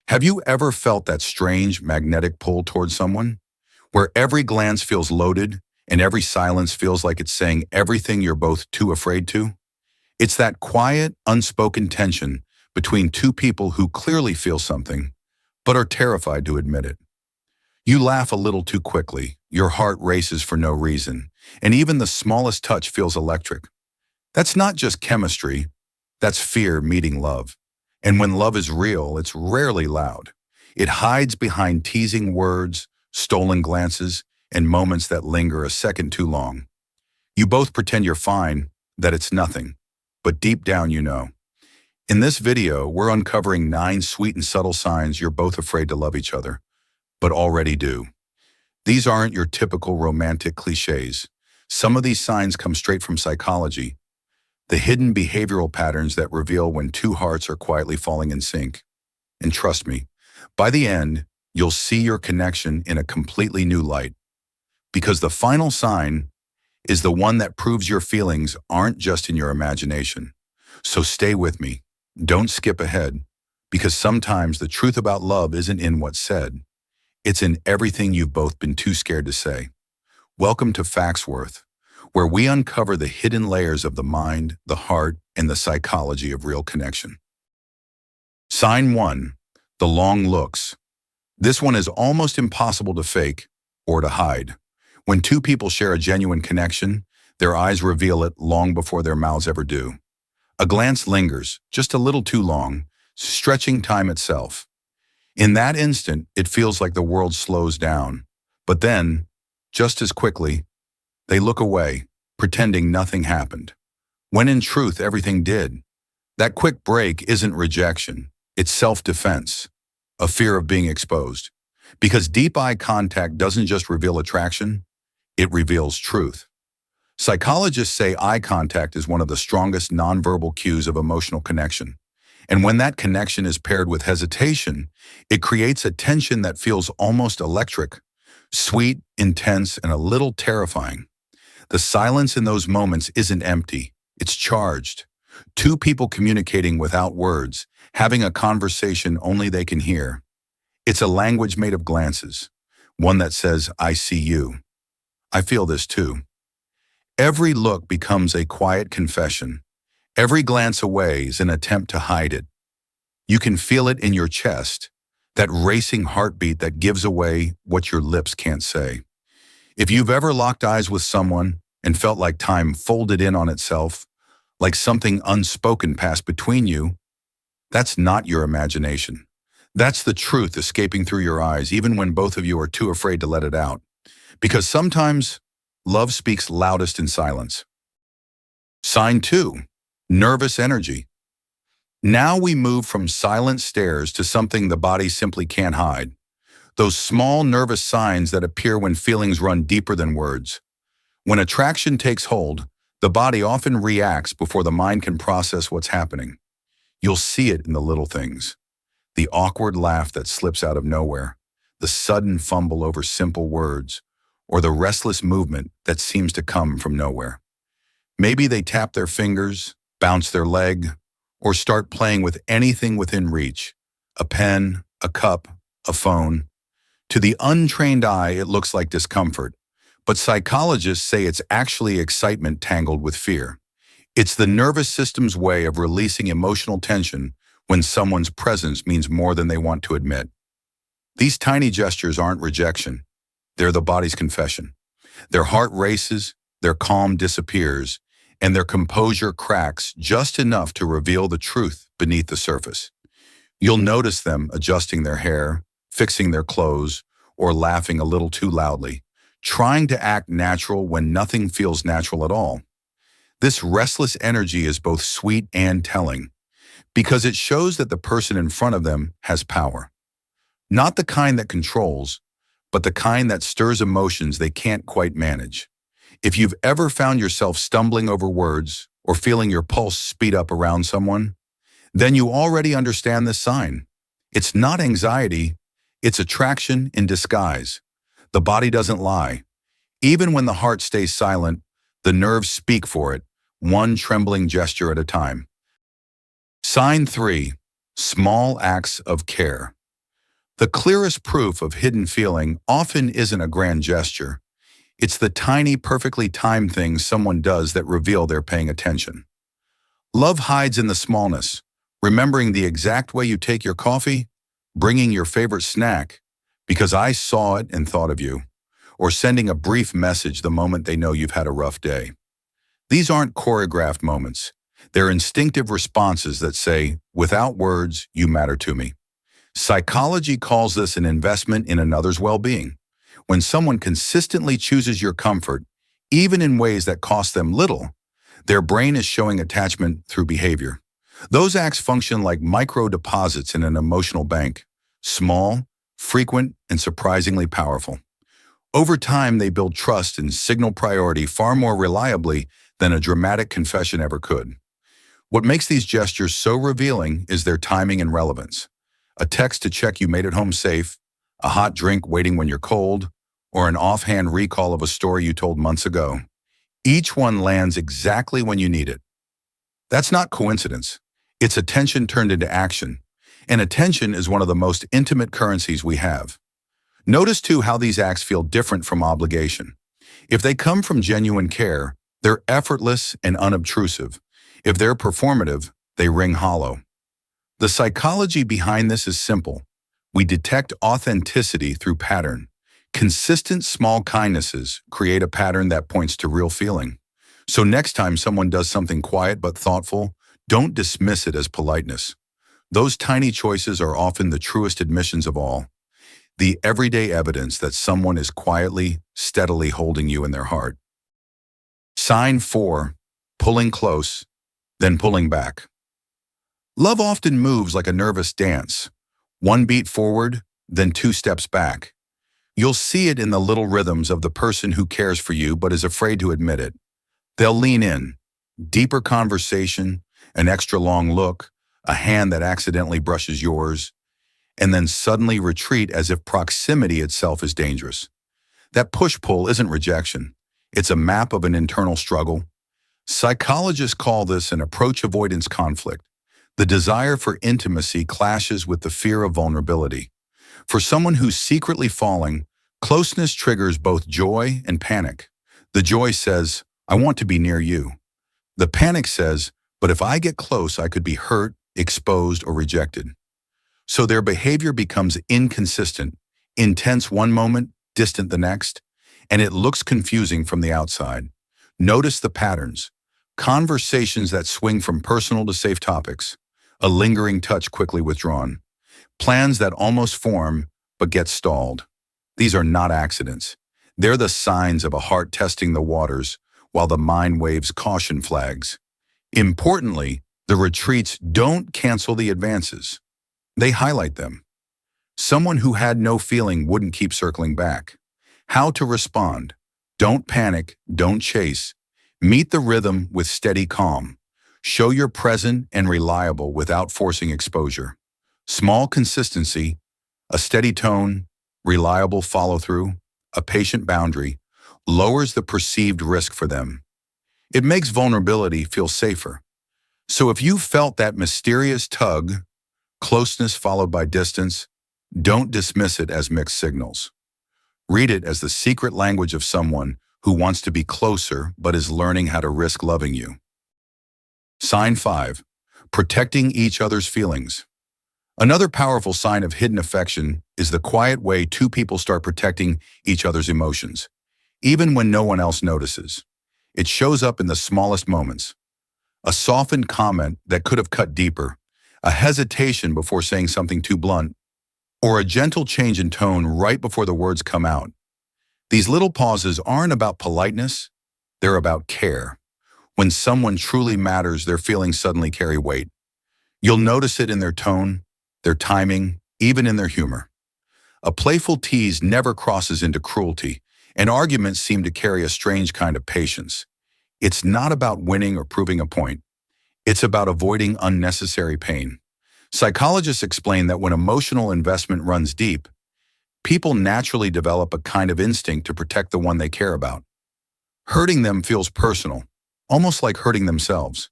Have you ever felt that strange magnetic pull towards someone, where every glance feels loaded and every silence feels like it's saying everything you're both too afraid to? It's that quiet, unspoken tension between two people who clearly feel something, but are terrified to admit it. You laugh a little too quickly, your heart races for no reason, and even the smallest touch feels electric. That's not just chemistry, that's fear meeting love. And when love is real, it's rarely loud. It hides behind teasing words, stolen glances, and moments that linger a second too long. You both pretend you're fine, that it's nothing, but deep down you know. In this video, we're uncovering 9 sweet and subtle signs you're both afraid to love each other, but already do. These aren't your typical romantic clichés. Some of these signs come straight from psychology, the hidden behavioral patterns that reveal when two hearts are quietly falling in sync. And trust me, by the end, you'll see your connection in a completely new light. Because the final sign is the one that proves your feelings aren't just in your imagination. So stay with me. Don't skip ahead, because sometimes the truth about love isn't in what's said. It's in everything you've both been too scared to say. Welcome to FactsWorth, where we uncover the hidden layers of the mind, the heart, and the psychology of real connection. Sign 1, the long looks. This one is almost impossible to fake or to hide. When two people share a genuine connection, their eyes reveal it long before their mouths ever do. A glance lingers, just a little too long, stretching time itself. In that instant, it feels like the world slows down. But then, just as quickly, they look away, pretending nothing happened, when in truth everything did. That quick break isn't rejection, it's self-defense, a fear of being exposed. Because deep eye contact doesn't just reveal attraction, it reveals truth. Psychologists say eye contact is one of the strongest nonverbal cues of emotional connection. And when that connection is paired with hesitation, it creates a tension that feels almost electric, sweet, intense, and a little terrifying. The silence in those moments isn't empty, it's charged. Two people communicating without words, having a conversation only they can hear. It's a language made of glances, one that says, I see you. I feel this too. Every look becomes a quiet confession. Every glance away is an attempt to hide it. You can feel it in your chest, that racing heartbeat that gives away what your lips can't say. If you've ever locked eyes with someone and felt like time folded in on itself, like something unspoken passed between you, that's not your imagination. That's the truth escaping through your eyes, even when both of you are too afraid to let it out. Because sometimes, love speaks loudest in silence. Sign 2, nervous energy. Now we move from silent stares to something the body simply can't hide. Those small nervous signs that appear when feelings run deeper than words. When attraction takes hold, the body often reacts before the mind can process what's happening. You'll see it in the little things. The awkward laugh that slips out of nowhere, the sudden fumble over simple words, or the restless movement that seems to come from nowhere. Maybe they tap their fingers, bounce their leg, or start playing with anything within reach, a pen, a cup, a phone. To the untrained eye, it looks like discomfort, but psychologists say it's actually excitement tangled with fear. It's the nervous system's way of releasing emotional tension when someone's presence means more than they want to admit. These tiny gestures aren't rejection, they're the body's confession. Their heart races, their calm disappears, and their composure cracks just enough to reveal the truth beneath the surface. You'll notice them adjusting their hair, fixing their clothes, or laughing a little too loudly, trying to act natural when nothing feels natural at all. This restless energy is both sweet and telling, because it shows that the person in front of them has power. Not the kind that controls, but the kind that stirs emotions they can't quite manage. If you've ever found yourself stumbling over words or feeling your pulse speed up around someone, then you already understand this sign. It's not anxiety, it's attraction in disguise. The body doesn't lie. Even when the heart stays silent, the nerves speak for it, one trembling gesture at a time. Sign 3, small acts of care. The clearest proof of hidden feeling often isn't a grand gesture. It's the tiny, perfectly timed things someone does that reveal they're paying attention. Love hides in the smallness, remembering the exact way you take your coffee, bringing your favorite snack, because I saw it and thought of you, or sending a brief message the moment they know you've had a rough day. These aren't choreographed moments. They're instinctive responses that say, without words, you matter to me. Psychology calls this an investment in another's well-being. When someone consistently chooses your comfort, even in ways that cost them little, their brain is showing attachment through behavior. Those acts function like micro-deposits in an emotional bank, small, frequent, and surprisingly powerful. Over time, they build trust and signal priority far more reliably than a dramatic confession ever could. What makes these gestures so revealing is their timing and relevance. A text to check you made it home safe, a hot drink waiting when you're cold, or an offhand recall of a story you told months ago. Each one lands exactly when you need it. That's not coincidence. It's attention turned into action. And attention is one of the most intimate currencies we have. Notice too how these acts feel different from obligation. If they come from genuine care, they're effortless and unobtrusive. If they're performative, they ring hollow. The psychology behind this is simple. We detect authenticity through pattern. Consistent small kindnesses create a pattern that points to real feeling. So next time someone does something quiet but thoughtful, don't dismiss it as politeness. Those tiny choices are often the truest admissions of all. The everyday evidence that someone is quietly, steadily holding you in their heart. Sign 4. Pulling close, then pulling back. Love often moves like a nervous dance. One beat forward, then 2 steps back. You'll see it in the little rhythms of the person who cares for you but is afraid to admit it. They'll lean in, deeper conversation, an extra long look, a hand that accidentally brushes yours, and then suddenly retreat as if proximity itself is dangerous. That push-pull isn't rejection. It's a map of an internal struggle. Psychologists call this an approach avoidance conflict. The desire for intimacy clashes with the fear of vulnerability. For someone who's secretly falling, closeness triggers both joy and panic. The joy says, I want to be near you. The panic says, but if I get close, I could be hurt, exposed, or rejected. So their behavior becomes inconsistent, intense one moment, distant the next, and it looks confusing from the outside. Notice the patterns. Conversations that swing from personal to safe topics. A lingering touch quickly withdrawn. Plans that almost form, but get stalled. These are not accidents. They're the signs of a heart testing the waters, while the mind waves caution flags. Importantly, the retreats don't cancel the advances. They highlight them. Someone who had no feeling wouldn't keep circling back. How to respond. Don't panic, don't chase. Meet the rhythm with steady calm. Show you're present and reliable without forcing exposure. Small consistency, a steady tone, reliable follow-through, a patient boundary, lowers the perceived risk for them. It makes vulnerability feel safer. So if you felt that mysterious tug, closeness followed by distance, don't dismiss it as mixed signals. Read it as the secret language of someone who wants to be closer but is learning how to risk loving you. Sign 5. Protecting each other's feelings. Another powerful sign of hidden affection is the quiet way 2 people start protecting each other's emotions, even when no one else notices. It shows up in the smallest moments. A softened comment that could have cut deeper, a hesitation before saying something too blunt, or a gentle change in tone right before the words come out. These little pauses aren't about politeness, they're about care. When someone truly matters, their feelings suddenly carry weight. You'll notice it in their tone, their timing, even in their humor. A playful tease never crosses into cruelty, and arguments seem to carry a strange kind of patience. It's not about winning or proving a point. It's about avoiding unnecessary pain. Psychologists explain that when emotional investment runs deep, people naturally develop a kind of instinct to protect the one they care about. Hurting them feels personal, almost like hurting themselves.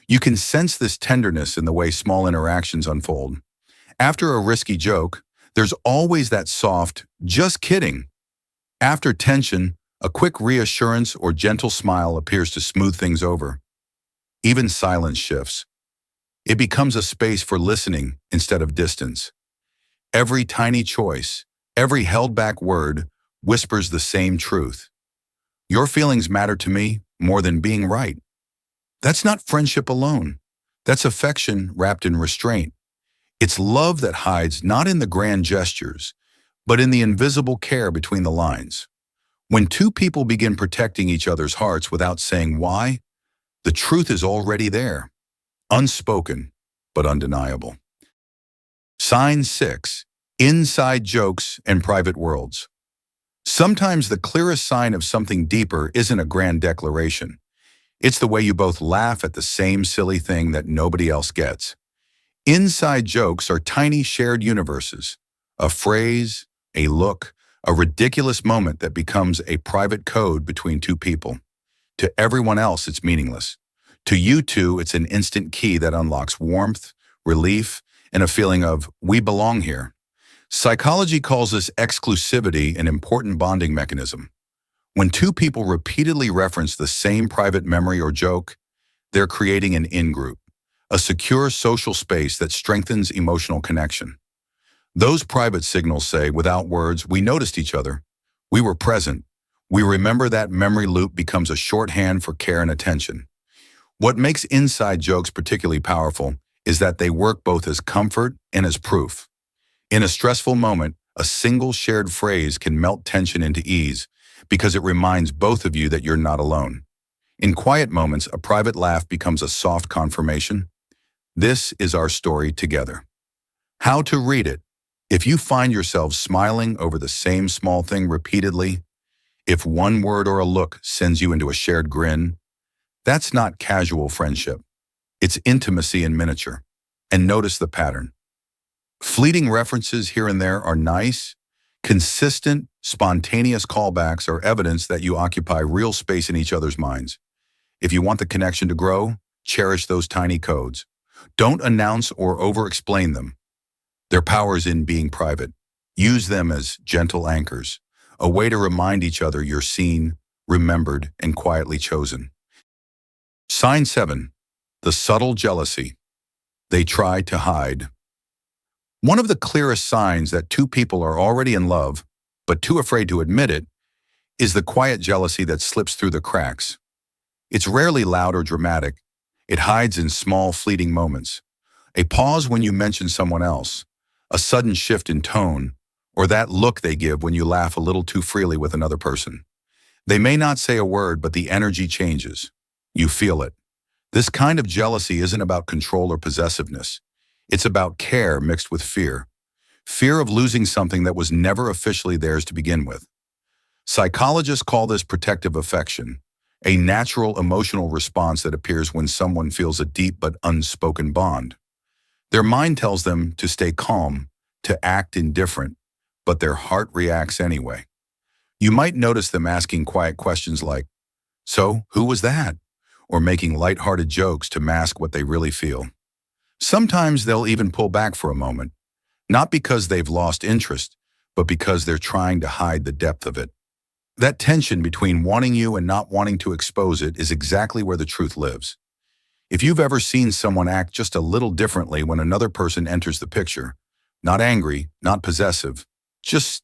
You can sense this tenderness in the way small interactions unfold. After a risky joke, There's always that soft, just kidding. After tension, a quick reassurance or gentle smile appears to smooth things over. Even silence shifts. It becomes a space for listening instead of distance. Every tiny choice, every held-back word whispers the same truth. Your feelings matter to me more than being right. That's not friendship alone. That's affection wrapped in restraint. It's love that hides not in the grand gestures, but in the invisible care between the lines. When two people begin protecting each other's hearts without saying why, the truth is already there, unspoken, but undeniable. Sign 6. Inside jokes and private worlds. Sometimes the clearest sign of something deeper isn't a grand declaration. It's the way you both laugh at the same silly thing that nobody else gets. Inside jokes are tiny shared universes. A phrase, a look, a ridiculous moment that becomes a private code between two people. To everyone else, it's meaningless. To you two, it's an instant key that unlocks warmth, relief, and a feeling of, we belong here. Psychology calls this exclusivity an important bonding mechanism. When two people repeatedly reference the same private memory or joke, they're creating an in-group, a secure social space that strengthens emotional connection. Those private signals say, without words, we noticed each other. We were present. We remember. That memory loop becomes a shorthand for care and attention. What makes inside jokes particularly powerful is that they work both as comfort and as proof. In a stressful moment, a single shared phrase can melt tension into ease because it reminds both of you that you're not alone. In quiet moments, a private laugh becomes a soft confirmation. This is our story together. How to read it. If you find yourselves smiling over the same small thing repeatedly, if one word or a look sends you into a shared grin, that's not casual friendship. It's intimacy in miniature. And notice the pattern. Fleeting references here and there are nice. Consistent, spontaneous callbacks are evidence that you occupy real space in each other's minds. If you want the connection to grow, cherish those tiny codes. Don't announce or over-explain them. Their power is in being private. Use them as gentle anchors, a way to remind each other you're seen, remembered, and quietly chosen. Sign 7. The subtle jealousy. They try to hide. One of the clearest signs that two people are already in love, but too afraid to admit it, is the quiet jealousy that slips through the cracks. It's rarely loud or dramatic. It hides in small, fleeting moments. A pause when you mention someone else, a sudden shift in tone, or that look they give when you laugh a little too freely with another person. They may not say a word, but the energy changes. You feel it. This kind of jealousy isn't about control or possessiveness. It's about care mixed with fear. Fear of losing something that was never officially theirs to begin with. Psychologists call this protective affection, a natural emotional response that appears when someone feels a deep but unspoken bond. Their mind tells them to stay calm, to act indifferent, but their heart reacts anyway. You might notice them asking quiet questions like, "So, who was that?" or making lighthearted jokes to mask what they really feel. Sometimes they'll even pull back for a moment, not because they've lost interest, but because they're trying to hide the depth of it. That tension between wanting you and not wanting to expose it is exactly where the truth lives. If you've ever seen someone act just a little differently when another person enters the picture, not angry, not possessive, just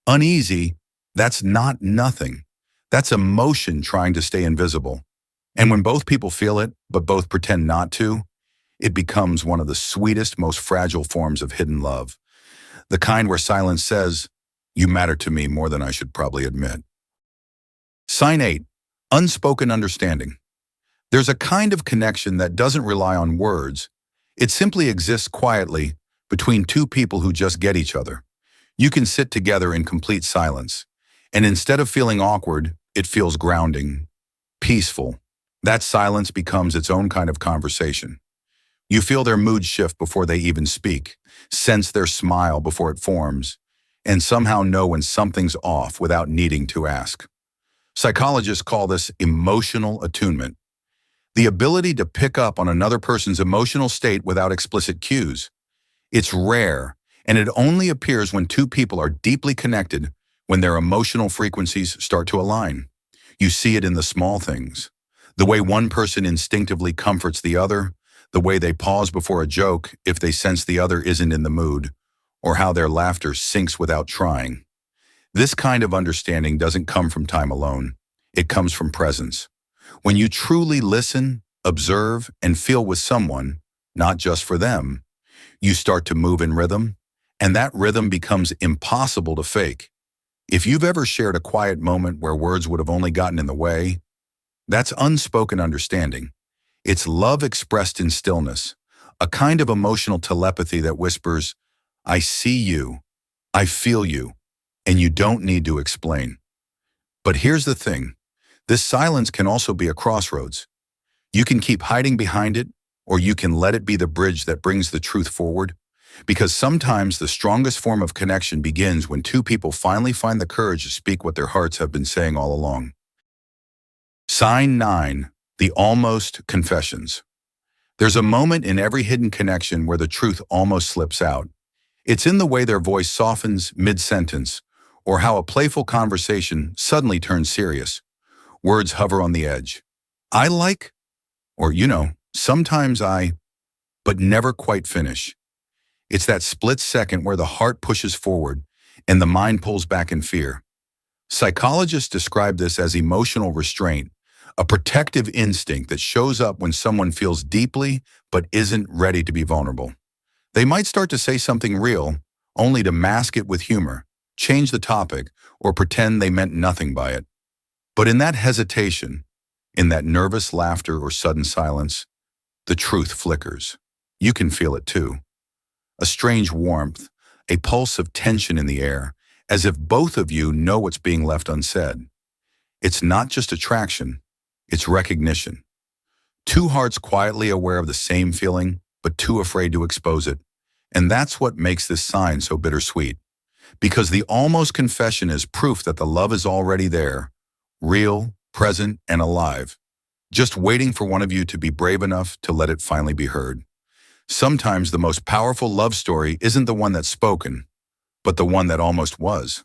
uneasy, that's not nothing. That's emotion trying to stay invisible. And when both people feel it, but both pretend not to, it becomes one of the sweetest, most fragile forms of hidden love. The kind where silence says, "You matter to me more than I should probably admit." Sign 8. Unspoken understanding. There's a kind of connection that doesn't rely on words. It simply exists quietly between two people who just get each other. You can sit together in complete silence, and instead of feeling awkward, it feels grounding, peaceful. That silence becomes its own kind of conversation. You feel their mood shift before they even speak, sense their smile before it forms, and somehow know when something's off without needing to ask. Psychologists call this emotional attunement, the ability to pick up on another person's emotional state without explicit cues. It's rare, And it only appears when two people are deeply connected, when their emotional frequencies start to align. You see it in the small things. The way one person instinctively comforts the other, the way they pause before a joke if they sense the other isn't in the mood, or how their laughter sinks without trying. This kind of understanding doesn't come from time alone. It comes from presence. When you truly listen, observe, and feel with someone, not just for them, you start to move in rhythm, and that rhythm becomes impossible to fake. If you've ever shared a quiet moment where words would have only gotten in the way, that's unspoken understanding. It's love expressed in stillness, a kind of emotional telepathy that whispers, I see you, I feel you, and you don't need to explain. But here's the thing, this silence can also be a crossroads. You can keep hiding behind it, or you can let it be the bridge that brings the truth forward. Because sometimes the strongest form of connection begins when two people finally find the courage to speak what their hearts have been saying all along. Sign 9, the almost confessions. There's a moment in every hidden connection where the truth almost slips out. It's in the way their voice softens mid-sentence, or how a playful conversation suddenly turns serious. Words hover on the edge. I like, or sometimes but never quite finish. It's that split second where the heart pushes forward and the mind pulls back in fear. Psychologists describe this as emotional restraint, a protective instinct that shows up when someone feels deeply but isn't ready to be vulnerable. They might start to say something real, only to mask it with humor, change the topic, or pretend they meant nothing by it. But in that hesitation, in that nervous laughter or sudden silence, the truth flickers. You can feel it too. A strange warmth, a pulse of tension in the air, as if both of you know what's being left unsaid. It's not just attraction, it's recognition. Two hearts quietly aware of the same feeling, but too afraid to expose it. And that's what makes this sign so bittersweet. Because the almost confession is proof that the love is already there, real, present, and alive, just waiting for one of you to be brave enough to let it finally be heard. Sometimes the most powerful love story isn't the one that's spoken, but the one that almost was.